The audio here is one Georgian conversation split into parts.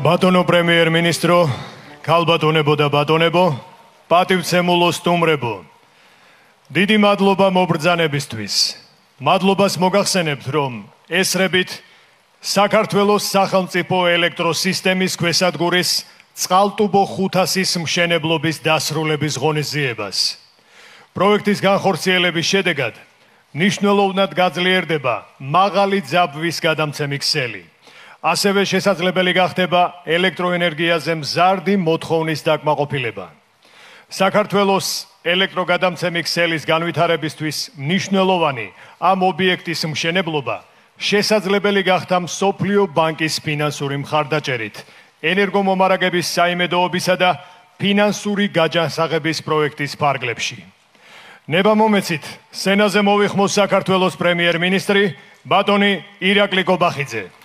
Batono პრემიერ-მინისტრო, ქალბატონებო და ბატონებო, პატივცემულო სტუმრებო. დიდი მადლობა მობრძანებისთვის. მადლობას მოგახსენებთ, რომ ესრებით საქართველოს სახელმწიფო ელექტროსისტემის ქვესადგურის წყალტუბო 500-ის მშენებლობის დასრულების ღონისძიებას. პროექტის განხორციელების შედეგად მნიშვნელოვნად გაძლიერდება მაღალი ძაბვის გადამცემი ქსელი. ასევე შესაძლებელი გახდება ელექტროენერგიაზე მზარდი მოთხოვნის დაკმაყოფილება. საქართველოს ელექტროგადამცემი ქსელის განვითარებისთვის მნიშვნელოვანი ამ ობიექტის მშენებლობა შესაძლებელი გახდა მსოფლიო ბანკის ფინანსური მხარდაჭერით, ენერგომომარაგების საიმედოობისა და ფინანსური გაჯანსაღების პროექტის ფარგლებში. ნება მომეცით, სენაზე მოვიხმოს საქართველოს პრემიერ-მინისტრი ბატონი ირაკლი კობახიძე.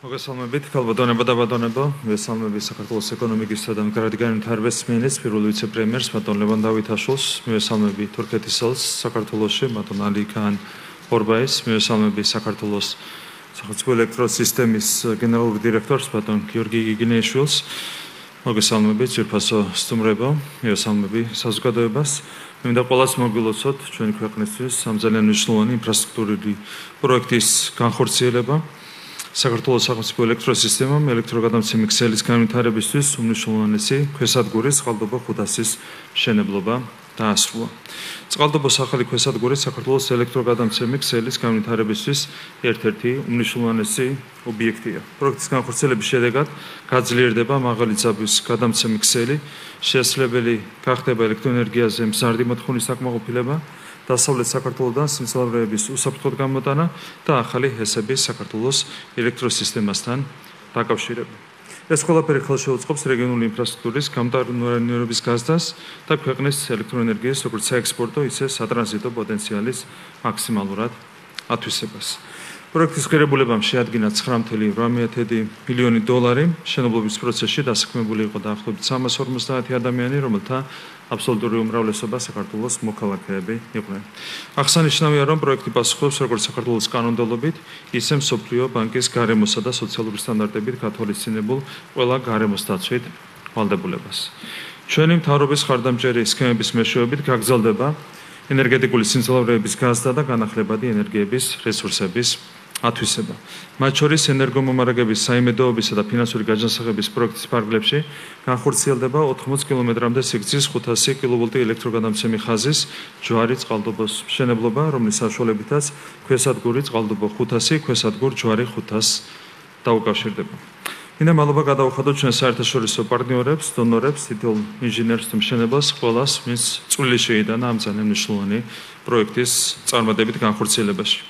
მოგესალმებით, ქალბატონებო და ბატონებო, მივესალმებით საქართველოს ეკონომიკისა და მდგრადი განვითარების მინისტრს, პირველ ვიცე-პრემიერს, ბატონ ლევან დავითაშვილს, მივესალმებით თურქეთის ელჩს საქართველოში, ბატონ ალი ქან ორბაის, მივესალმებით საქართველოს სახელმწიფო ელექტროსისტემის გენერალური დირექტორს, ბატონ გიორგი გიგინეიშვილს, მოგესალმებით ძვირფასო სტუმრებო, მივესალმებით საზოგადოებას. მინდა ყველას მოგილოცოთ ჩვენი ქვეყნისთვის ამ ძალიან მნიშვნელოვანი ინფრასტრუქტურული პროექტის განხორციელება. საქართველოს სახელმწიფო ელექტროსისტემამ ელექტროგადამცემი ქსელის განვითარებისთვის უმნიშვნელოვანესი ქვესადგურის წყალტუბო 500-ის მშენებლობა დაასრულა. წყალტუბოს ახალი ქვესადგური საქართველოს ელექტროგადამცემი ქსელის განვითარებისთვის ერთ-ერთი უმნიშვნელოვანესი ობიექტია. პროექტის განხორციელების შედეგად გაძლიერდება მაღალი ძაბვის გადამცემი ქსელი, შესაძლებელი გახდება ელექტროენერგიაზე მზარდი მოთხოვნის დაკმაყოფილება, დასავლეთ საქართველოდან სიმძლავრეების უსაფრთხოდ გამოტანა და ახალი ჰესების საქართველოს ელექტროსისტემასთან დაკავშირება. ეს ყველაფერი ხელს შეუწყობს რეგიონული ინფრასტრუქტურის გამტარუნარების გაზრდას და ქვეყნის ელექტროენერგიის როგორც საექსპორტო, ისე სატრანზიტო პოტენციალის მაქსიმალურად ათვისებას. პროექტის ღირებულებამ შეადგინა 9,8 მილიონი დოლარი. მშენებლობის პროცესში დასაქმებული იყო დაახლოებით 350 ადამიანი, რომელთა აბსოლუტური უმრავლესობა საქართველოს მოქალაქეები იყვნენ. აღსანიშნავია, რომ პროექტი პასუხობს როგორც საქართველოს კანონმდებლობით, ისე მსოფლიო ბანკის გარემოსა და სოციალური სტანდარტებით გათვალისწინებულ ყველა გარემოს დაცვით ვალდებულებას. ჩვენი მთავრობის ხარდამჭერი სქემების მეშვეობით გაგრძელდება ენერგეტიკული სიმძლავრეების გაზრდა და განახლებადი ენერგიების რესურსების ათვისება. მათ შორის ენერგომომარაგების საიმედოობისა და ფინანსური გაჯანსაღების პროექტის ფარგლებში განხორციელდება 80 კილომეტრამდე სიგრძის 500 კილოვოლტი ელექტროგადამცემი ხაზის ჯვარი წყალტუბოს მშენებლობა, რომლის საშუალებითაც ქვესადგური წყალტუბო 500, ქვესადგურ ჯვარი 500 დაუკავშირდება. მინდა მადლობა გადავუხადოთ ჩვენ საერთაშორისო პარტნიორებს, დონორებს, თითოეულ ინჟინერს და მშენებლას, ყველას, ვინც წვლილი შეიტანა ამ ძალიან მნიშვნელოვანი პროექტის წარმატებით განხორციელებაში.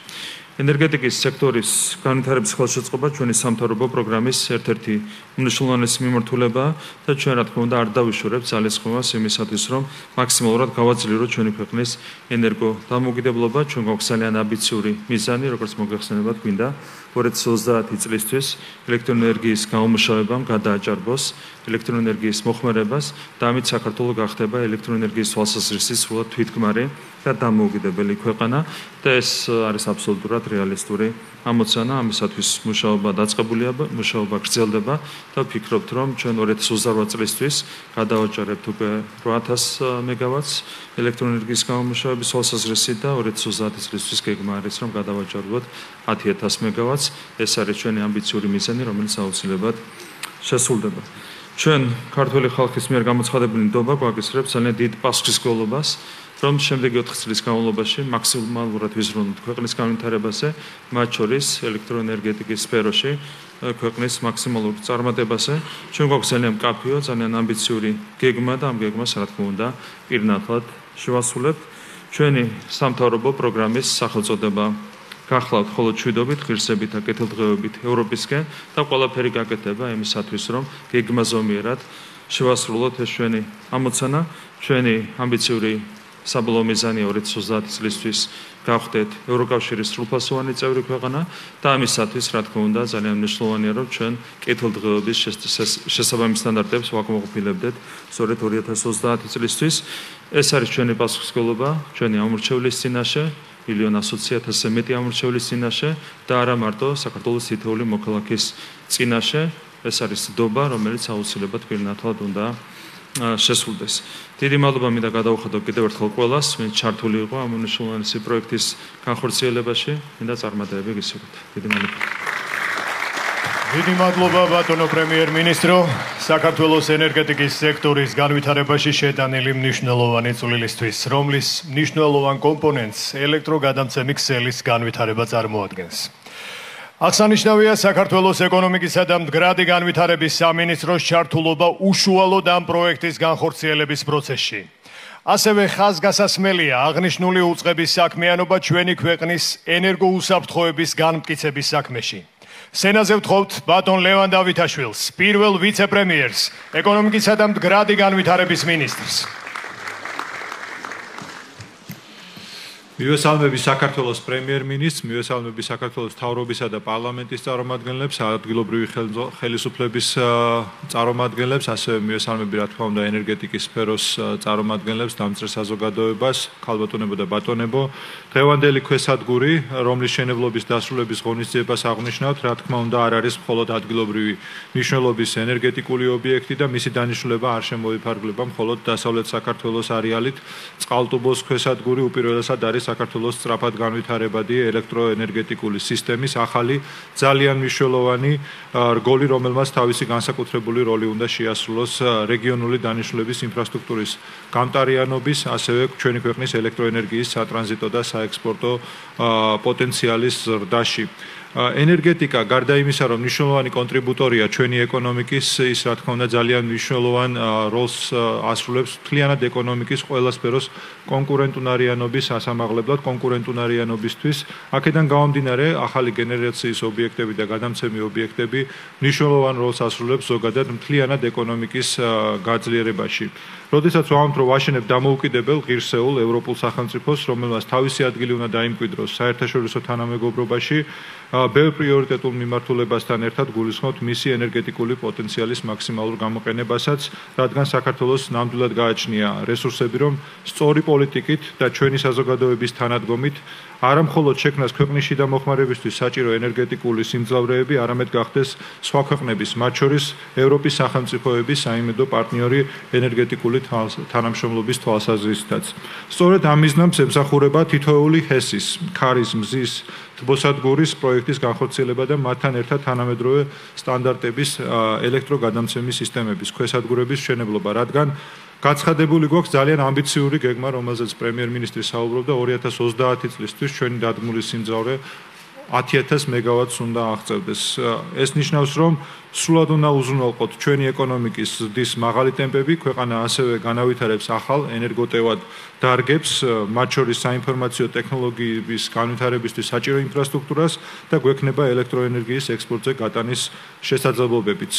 ენერგეტიკის სექტორის განვითარების ხელშეწყობა ჩვენი სამთავრობო პროგრამის ერთ-ერთი უმნიშვნელოვანესი მიმართულებაა და ჩვენ რა თქმა უნდა არ დავიშორებთ ძალისხმევას იმისათვის, რომ მაქსიმალურად გავაძლიეროთ ჩვენი ქვეყნის ენერგო დამოუკიდებლობა. ჩვენ გვაქვს ძალიან ამბიციური მიზანი, როგორც მოგეხსენებათ, გვინდა 2030 წლისთვის ელექტროენერგიის გამომუშავებამ გადააჭარბოს ელექტროენერგიის მოხმარებას და ამით საქართველო გახდება ელექტროენერგიის თვალსაზრისით სრულად თვითქმარი და დამოუკიდებელი ქვეყანა და ეს არის აბსოლუტურად რეალისტური ამოცანა. ამისათვის მუშაობა დაწყებულია, მუშაობა გრძელდება და ვფიქრობთ, რომ ჩვენ 2028 წლისთვის გადავაჭარებთ უკვე 8000 მეგავატს ელექტროენერგიის გამომუშავების თვალსაზრისით და 2030 წლისთვის გეგმა არის, რომ გადავაჭარბოთ 10000 მეგავატს. ეს არის ჩვენი ამბიციური მიზანი, რომელიც აუცილებლად შესრულდება. ჩვენ ქართული ხალხის მიერ გამოცხადებული ნდობა გვაგისრებს ძალიან დიდ პასუხისმგებლობას, რომ შემდეგი 4 წლის განმავლობაში მაქსიმალურად ვიზრუნოთ ქვეყნის განვითარებაზე, მათ შორის ელექტროენერგეტიკის სფეროში ქვეყნის მაქსიმალურ წარმატებაზე. ჩვენ გვაქვს ძალიან მკაფიო, ძალიან ამბიციური გეგმა და ამ გეგმას რა თქმა უნდა პირნათლად შევასრულებთ. ჩვენი სამთავრობო პროგრამის სახელწოდება გახლავთ მხოლოდ შვიდობით, ღირსებით და კეთილდღეობით ევროპისკენ და ყველაფერი გაკეთება იმისათვის, რომ გეგმაზომიერად შევასრულოთ ეს ჩვენი ამოცანა. ჩვენი ამბიციური საბოლოო მიზანია 2030 წლისთვის გავხდეთ ევროკავშირის სრულფასოვანი წევრი ქვეყანა და ამისათვის რა თქმა უნდა ძალიან მნიშვნელოვანია, რომ ჩვენ კეთილდღეობის შესაბამის სტანდარტებს ვაკმაყოფილებდეთ სწორედ 2030 წლისთვის. ეს არის ჩვენი პასუხისმგებლობა ჩვენი ამორჩევლის წინაშე. 1,100,000-ზე მეტი ამორჩევლის წინაშე და არა მარტო საქართველოს თითოეული მოქალაქის წინაშე. ეს არის ცდობა, რომელიც აუცილებლად პირნათლად უნდა შესრულდეს. დიდი მადლობა მინდა გადავუხადო კიდევ ერთხელ ყველას, ვინც ჩართული იყო ამ მნიშვნელოვანი პროექტის განხორციელებაში. მინდა წარმატებები გისურვოთ. დიდი მადლობა. დიდი მადლობა ბატონო პრემიერ-მინისტრო. საქართველოს ენერგეტიკის სექტორის განვითარებაში შეტანილი მნიშვნელოვანი წვლილისთვის, რომლის მნიშვნელოვან კომპონენტს ელექტროგადამცემი ქსელის განვითარება წარმოადგენს. აღსანიშნავია საქართველოს ეკონომიკისა და მდგრადი განვითარების სამინისტროს ჩართულობა უშუალოდ ამ პროექტის განხორციელების პროცესში. ასევე ხაზგასასმელია აღნიშნული უწყების საქმიანობა ჩვენი ქვეყნის ენერგოუსაფრთხოების განმტკიცების საქმეში. სენაზე ვთხოვთ ბატონ ლევან დავითაშვილს, პირველ ვიცე-პრემიერს, ეკონომიკისა და მდგრადი განვითარების მინისტრს. მივესალმები საქართველოს პრემიერ-მინისტრს, მივესალმები საქართველოს მთავრობისა და პარლამენტის წარმომადგენლებს, ადგილობრივი ხელისუფლების წარმომადგენლებს, ასევე მივესალმები რა თქმა უნდა ენერგეტიკის სფეროს წარმომადგენლებს, დამწერ საზოგადოებას, ქალბატონებო და ბატონებო. დღევანდელი ქვესადგური, რომლის მშენებლობის დასრულების ღონისძიებას აღნიშნავთ, რა თქმა უნდა არ არის მხოლოდ ადგილობრივი მნიშვნელობის ენერგეტიკული ობიექტი და მისი დანიშნულება არ შემოიფარგლება მხოლოდ დასავლეთ საქართველოს არეალით. წყალტუბოს ქვესადგური უპირველესად არის საქართველოს სწრაფად განვითარებადი ელექტროენერგეტიკული სისტემის ახალი ძალიან მნიშვნელოვანი რგოლი, რომელმაც თავისი განსაკუთრებული როლი უნდა შეასრულოს რეგიონული დანიშნულების ინფრასტრუქტურის გამტარიანობის, ასევე ჩვენი ქვეყნის ელექტროენერგიის სატრანზიტო და საექსპორტო პოტენციალის ზრდაში. ენერგეტიკა გარდა იმისა, რომ მნიშვნელოვანი კონტრიბუტორია ჩვენი ეკონომიკის, ის რა თქმა უნდა ძალიან მნიშვნელოვან როლს ასრულებს მთლიანად ეკონომიკის ყველა სფეროს კონკურენტუნარიანობის ასამაღლებლად, კონკურენტუნარიანობისთვის. აქედან გამომდინარე, ახალი გენერაციის ობიექტები და გადამცემი ობიექტები მნიშვნელოვან როლს ასრულებს ზოგადად მთლიანად ეკონომიკის გაძლიერებაში. როდესაც ვამბობთ, რომ ვაშენებთ დამოუკიდებელ ღირსეულ ევროპულ სახელმწიფოს, რომელმაც თავისი ადგილი უნდა დაიმკვიდროს საერთაშორისო თანამეგობრობაში, ბევრ პრიორიტეტულ მიმართულებასთან ერთად გულისხმობთ მისი ენერგეტიკული პოტენციალის მაქსიმალურ გამოყენებასაც, რადგან საქართველოს ნამდვილად გააჩნია რესურსები, რომ სწორი პოლიტიკით და ჩვენი საზოგადოების თანადგომით არა მხოლოდ შექმნას ქვეყნის შიდა მოხმარებისთვის საჭირო ენერგეტიკული სიმძლავრეები, არამედ გახდეს სხვა ქვეყნების, მათ შორის ევროპის სახელმწიფოების საიმედო პარტნიორი ენერგეტიკული თანამშრომლობის თვალსაზრისითაც. სწორედ ამ მიზნებს ემსახურება თითოეული ჰესის, ქარის, მზის, თბოსადგურის პროექტის განხორციელება და მათთან ერთად თანამედროვე სტანდარტების ელექტროგადამცემის სისტემების, ქვესადგურების მშენებლობა, რადგან გაცხადებული გვაქვს ძალიან ამბიციური გეგმა, რომელზეც პრემიერ-მინისტრი საუბრობდა 2030 წლისთვის ჩვენი დადგმული სიმძლავრე 10,000 მეგავატს უნდა აღწევდეს. ეს ნიშნავს, რომ სრულად უნდა უზრუნველყოთ ჩვენი ეკონომიკის ზრდის მაღალი ტემპები, ქვეყანა ასევე განავითარებს ახალ ენერგოტევად დარგებს, მათ შორის საინფორმაციო ტექნოლოგიების განვითარებისთვის საჭირო ინფრასტრუქტურას და გვექნება ელექტროენერგიის ექსპორტზე გატანის შესაძლებლობებიც.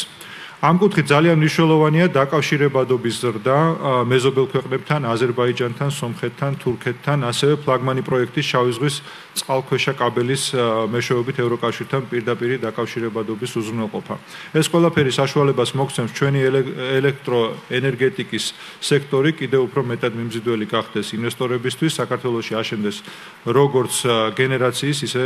ამ კუთხით ძალიან მნიშვნელოვანია დაკავშირებადობის ზრდა მეზობელ ქვეყნებთან, აზერბაიჯანთან, სომხეთთან, თურქეთთან, ასევე ფლაგმანი პროექტის შავი ზღვის წყალქვეშა კაბელის მეშვეობით ევროკავშირთან პირდაპირი დაკავშირებადობის უზრუნველყოფა. ეს ყველაფერი საშუალებას მოგცემს ჩვენი ელექტროენერგეტიკის სექტორი კიდევ უფრო მეტად მიმზიდველი გახდეს ინვესტორებისთვის, საქართველოში აშენდეს როგორც გენერაციის, ისე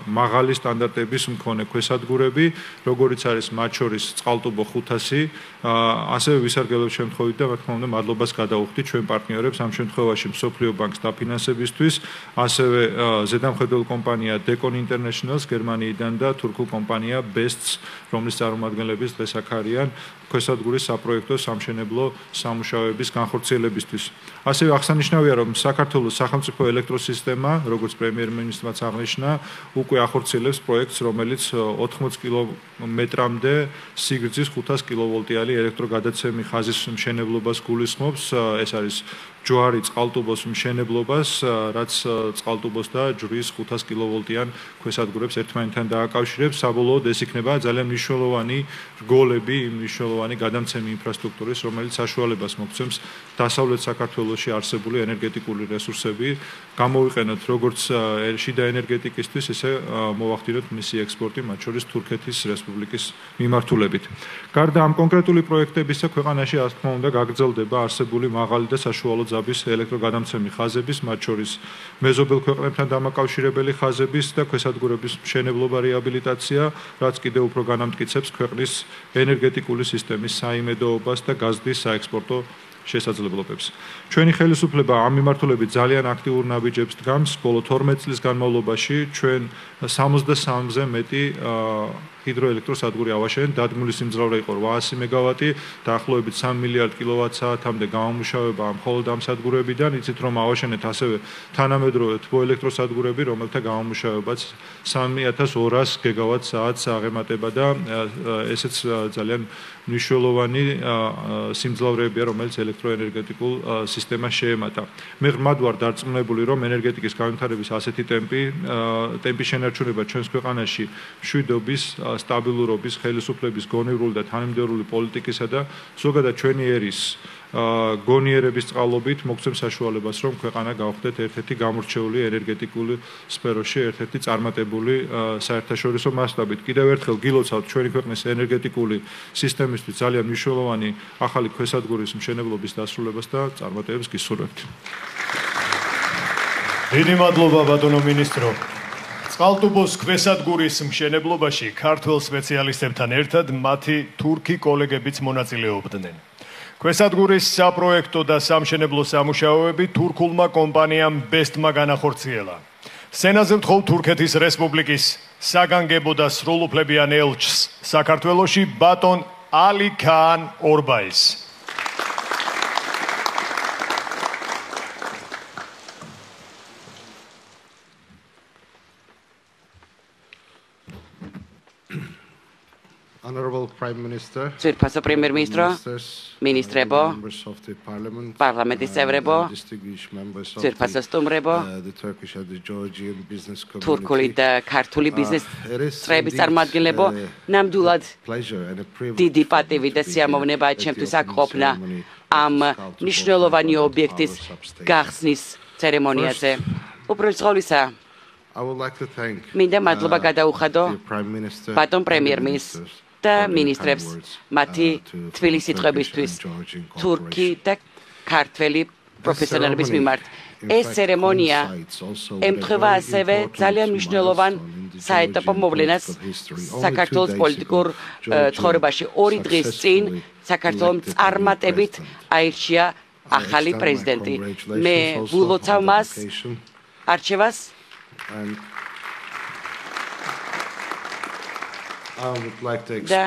მაღალი სტანდარტების მქონე ქვესადგურები, როგორიც არის მათ შორის წყალტუბო 500, ასევე ვისარგებლებ შემთხვევით და რა თქმა უნდა მადლობას გადავუხდით ჩვენ პარტნიორებს ამ შემთხვევაში მსოფლიო ბანკს დაფინანსებისთვის, ასევე ზედამხედველ კომპანია Decon International-ს გერმანიიდან და თურქულ კომპანია Bests, რომლის წარმომადგენლები დღეს აქ არიან ქვესადგურის საპროექტო სამშენებლო სამუშაოების განხორციელებისთვის. ასევე აღსანიშნავია, რომ საქართველოს სახელმწიფო ელექტროსისტემა, როგორც პრემიერ-მინისტრმაც აღნიშნა, უკვე ახორციელებს პროექტს, რომელიც 80 კილომეტრამდე სიგრძის 500 კილოვოლტიანი ელექტროგადაცემი ხაზის მშენებლობას გულისხმობს. ეს არის ჯვარი წყალტუბოს მშენებლობას, რაც წყალტუბოს და ჯვრის 500 კილოვოლტიან ქვესადგურებს ერთმანეთთან დააკავშირებს. საბოლოოდ ეს იქნება ძალიან მნიშვნელოვანი რგოლები იმ მნიშვნელოვანი მნიშვნელოვანი გადამცემი ინფრასტრუქტურის, რომელიც საშუალებას მოგცემს დასავლეთ საქართველოში არსებული ენერგეტიკული რესურსები გამოვიყენოთ როგორც შიდა ენერგეტიკისთვის, ისე მოვახდინოთ მისი ექსპორტი, მათ შორის თურქეთის რესპუბლიკის მიმართულებით. გარდა ამ კონკრეტული პროექტებისა, ქვეყანაში, რა თქმა უნდა, გაგრძელდება არსებული მაღალი და საშუალო ძაბვის ელექტროგადამცემი ხაზების, მათ შორის მეზობელ ქვეყნებთან დამაკავშირებელი ხაზების და ქვესადგურების მშენებლობა, რეაბილიტაცია, რაც კიდევ უფრო განამტკიცებს ქვეყნის ენერგეტიკული სისტემის საიმედოობას და გაზდის საექსპორტო შესაძლებლობებს. Ჩვენი ხელისუფლება ამ მიმართულებით ძალიან აქტიურ ნაბიჯებს დგამს. ბოლო 12 წლის განმავლობაში ჩვენ 63-ზე მეტი ჰიდროელექტროსადგური ავაშენეთ, დადგმული სიმძლავრე იყო 800 მეგავატი, დაახლოებით 3 მილიარდ კილოვატ-საათამდე გამომუშავება მხოლოდ ამ სადგურებიდან. იცით რომ ავაშენეთ ასევე თანამედროვე თბოელექტროსადგურები, რომელთა გამომუშავებაც 3200 გიგავატ-საათს აღემატება და ესეც ძალიან მნიშვნელოვანი სიმძლავრეებია, რომელიც ელექტროენერგეტიკულ სისტემას შეემატა. მე ღრმად ვარ დარწმუნებული, რომ ენერგეტიკის განვითარების ასეთი ტემპის შენარჩუნება ჩვენს ქვეყანაში მშვიდობის, სტაბილურობის, ხელისუფლების გონივრული და თანმიმდევრული პოლიტიკისა და ზოგადად ჩვენი ერის გონიერების წყალობით მოგცემს საშუალებას, რომ ქვეყანა გავხდეთ ერთ-ერთი გამორჩეული ენერგეტიკული სფეროში, ერთ-ერთი წარმატებული საერთაშორისო მასშტაბით. კიდევ ერთხელ გილოცავთ ჩვენი ქვეყნის ენერგეტიკული სისტემისთვის ძალიან მნიშვნელოვანი ახალი ქვესადგურის მშენებლობის დასრულებას და წარმატებებს გისურვებთ. დიდი მადლობა ბატონო მინისტრო. წყალტუბოს ქვესადგურის მშენებლობაში ქართველ სპეციალისტებთან ერთად მათი თურქი კოლეგებიც მონაწილეობდნენ. ქვესადგურის საპროექტო და სამშენებლო სამუშაოები თურქულმა კომპანიამ ბესტმა განახორციელა. სენაზე ვთხოვ თურქეთის რესპუბლიკის საგანგებო და სრულუფლებიან ელჩს საქართველოში ბატონ ალი ქაან ორბაის. Honorable Prime Minister, ძვირფასო პრემიერ-მინისტრო, მინისტრებო, პარლამენტის წევრებო, ძვირფასო სტუმრებო, თურქული და ქართული ბიზნესის წარმომადგენლებო, ნამდვილად დიდი პატივი და სიამოვნებაა ჩემთვის აქ ყოფნა ამ მნიშვნელოვანი ობიექტის გახსნის ცერემონიაზე. უპირველეს ყოვლისა, მინდა მადლობა გადაუხადო ბატონ პრემიერ-მინისტრს და მინისტრებს მათი თბილი სიტყვებისთვის თურქი და ქართველი პროფესიონალების მიმართ. ეს ცერემონია ემთხვევა ასევე ძალიან მნიშვნელოვან საეტაპო მოვლენას საქართველოს პოლიტიკურ ცხოვრებაში. 2 დღის წინ საქართველოს წარმატებით აირჩია ახალი პრეზიდენტი. მე ვილოცავ მას არჩევას და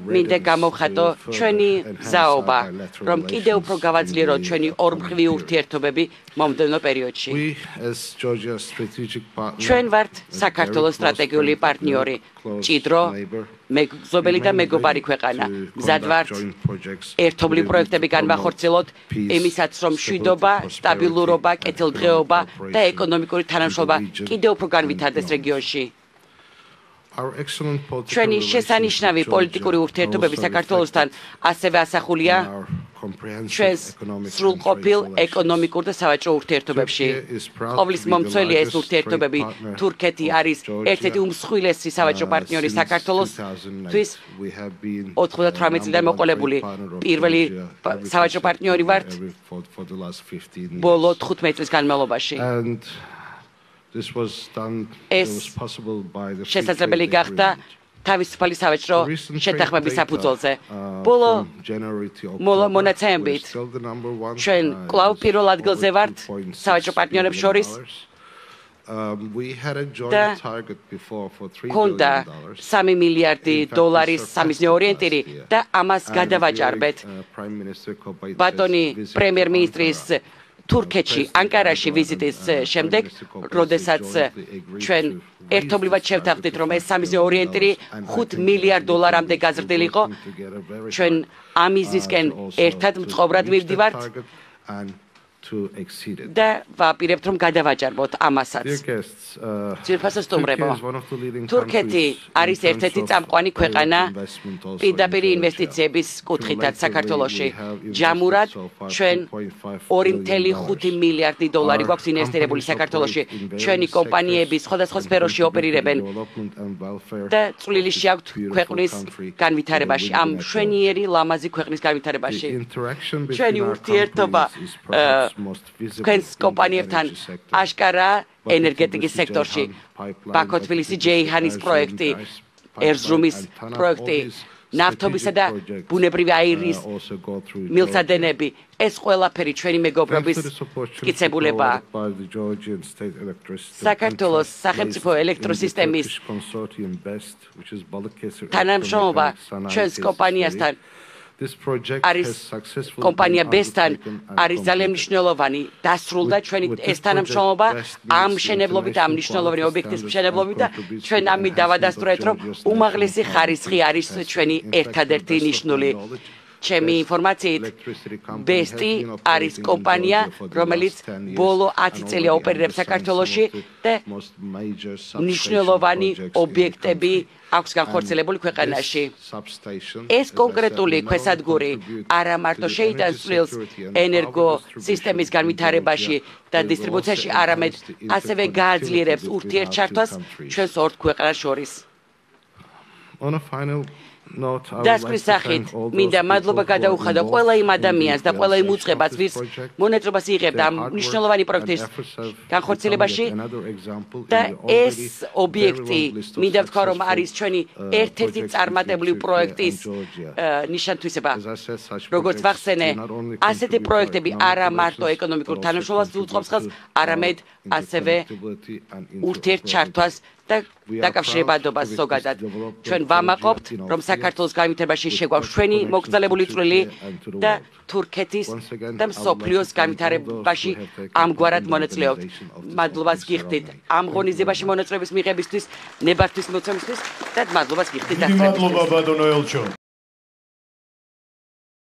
მინდა გამოვხატო ჩვენი გზაობა, რომ კიდევ უფრო გავაძლიეროთ ჩვენი ორმხრივი ურთიერთობები მომდევნო პერიოდში. ჩვენ ვართ საქართველოს სტრატეგიული პარტნიორი, მჭიდრო, მეგზობელი და მეგობარი ქვეყანა. მზად ვართ ერთობლივ პროექტები განვახორციელოთ იმისაც, რომ მშვიდობა, სტაბილურობა, კეთილდღეობა და ეკონომიკური თანამშრომლობა კიდევ უფრო განვითარდეს რეგიონში. ჩვენი შესანიშნავი პოლიტიკური ურთიერთობები საქართველოსთან ასევე ასახულია ჩვენს სრულყოფილ ეკონომიკურ და სავაჭრო ურთიერთობებში. ყოვლის მომცველია ეს ურთიერთობები. თურქეთი არის ერთ-ერთი უმსხვილესი სავაჭრო პარტნიორი საქართველოსთვის. 98 წლიდან მოყოლებული პირველი სავაჭრო პარტნიორი ვართ ბოლო 15 წლის განმავლობაში. ეს შესაძლებელი გახდა თავისუფალი სავაჭრო შეთანხმების საფუძველზე. ბოლო მონაცემებით ჩვენ კვლავ პირველ ადგილზე ვართ სავაჭრო პარტნიორებს შორის და ქონდა 3 მილიარდი დოლარის სამიზნე ორიენტირი და ამას გადავაჭარბეთ. ბატონი პრემიერ-მინისტრის თურქეთში, ანკარაში ვიზიტის შემდეგ, როდესაც ჩვენ ერთობლივად შევთანხმდით, რომ ეს სამიზნე ორიენტირი 5 მილიარდ დოლარამდე გაზრდილი იყო, ჩვენ ამ მიზნისკენ ერთად მწყობრად მივდივართ და ვაპირებთ რომ გადავაჭარბოთ ამასაც. ძვირფასო სტუმრებო, თურქეთი არის ერთ-ერთი წამყვანი ქვეყანა პირდაპირ ინვესტიციების კუთხითაც საქართველოში. ჯამურად ჩვენ 2.5 მილიარდი დოლარი გვაქვს ინვესტირებული საქართველოში. ჩვენი კომპანიები სხვადასხვა სფეროში ოპერირებენ და წვლილი შეაქვთ ქვეყნის განვითარებაში, ამ მშვენიერი ლამაზი ქვეყნის განვითარებაში. ჩვენი ურთიერთობა თქვენს კომპანიებთან აშკარა ენერგეტიკის სექტორში. ბაქო-თბილისი ჯეიჰანის პროექტი, ერზრუმის პროექტი, ნავთობისა და ბუნებრივი აირის მილსადენები, ეს ყველაფერი ჩვენი მეგობრობის მტკიცებულებაა. საქართველოს სახელმწიფო ელექტროსისტემის თანამშრომლობა ჩვენს კომპანიასთან არის კომპანია ბესთან არის ძალიან მნიშვნელოვანი. დასრულდა ჩვენი ეს თანამშრომლობა ამ მშენებლობით, ამ მნიშვნელოვანი ობიექტის მშენებლობით და ჩვენ ამით დავადასტურეთ, რომ უმაღლესი ხარისხი არის ჩვენი ერთადერთი ნიშნული. ჩემი ინფორმაციით, ბესტი არის კომპანია, რომელიც ბოლო 10 წელია ოპერირებს საქართველოში და მნიშვნელოვანი ობიექტები აქვს განხორციელებული ქვეყანაში. ეს კონკრეტული ქვესადგური არა მარტო შეიტანს წვლილს ენერგოსისტემის განვითარებაში და დისტრიბუციაში, არამედ ასევე გააძლიერებს ურთიერთჩართვას ჩვენს ორ ქვეყანას შორის. დასკვნის სახით მინდა მადლობა გადაუხადო ყველა იმ ადამიანს და ყველა იმ უწყებას, ვის მონაწილეობას იღებდა ამ მნიშვნელოვანი პროექტის განხორციელებაში და ეს ობიექტი მინდა ვთქვა, რომ არის ჩვენი ერთ-ერთი წარმატებული პროექტის ნიშანთვისება. როგორც ვახსენე, ასეთი პროექტები არა მარტო ეკონომიკურ თანამშრომლობას უწყობს ხელს, არამედ ასევე ურთიერთჩართვას და დაკავშირებადობას ზოგადად. ჩვენ ვამაყობთ, რომ საქართველოს განვითარებაში შეგვაქვს ჩვენი მოგზაურებული წვლილი და თურქეთის და მსოფლიოს განვითარებაში ამგვარად მონაწილეობთ. მადლობას გიხდით ამ ღონისძიებაში მონაწილეობის მიღებისთვის, ნებართვის მოცემისთვის და მადლობას გიხდით. მადლობა ბატონო ელჩო.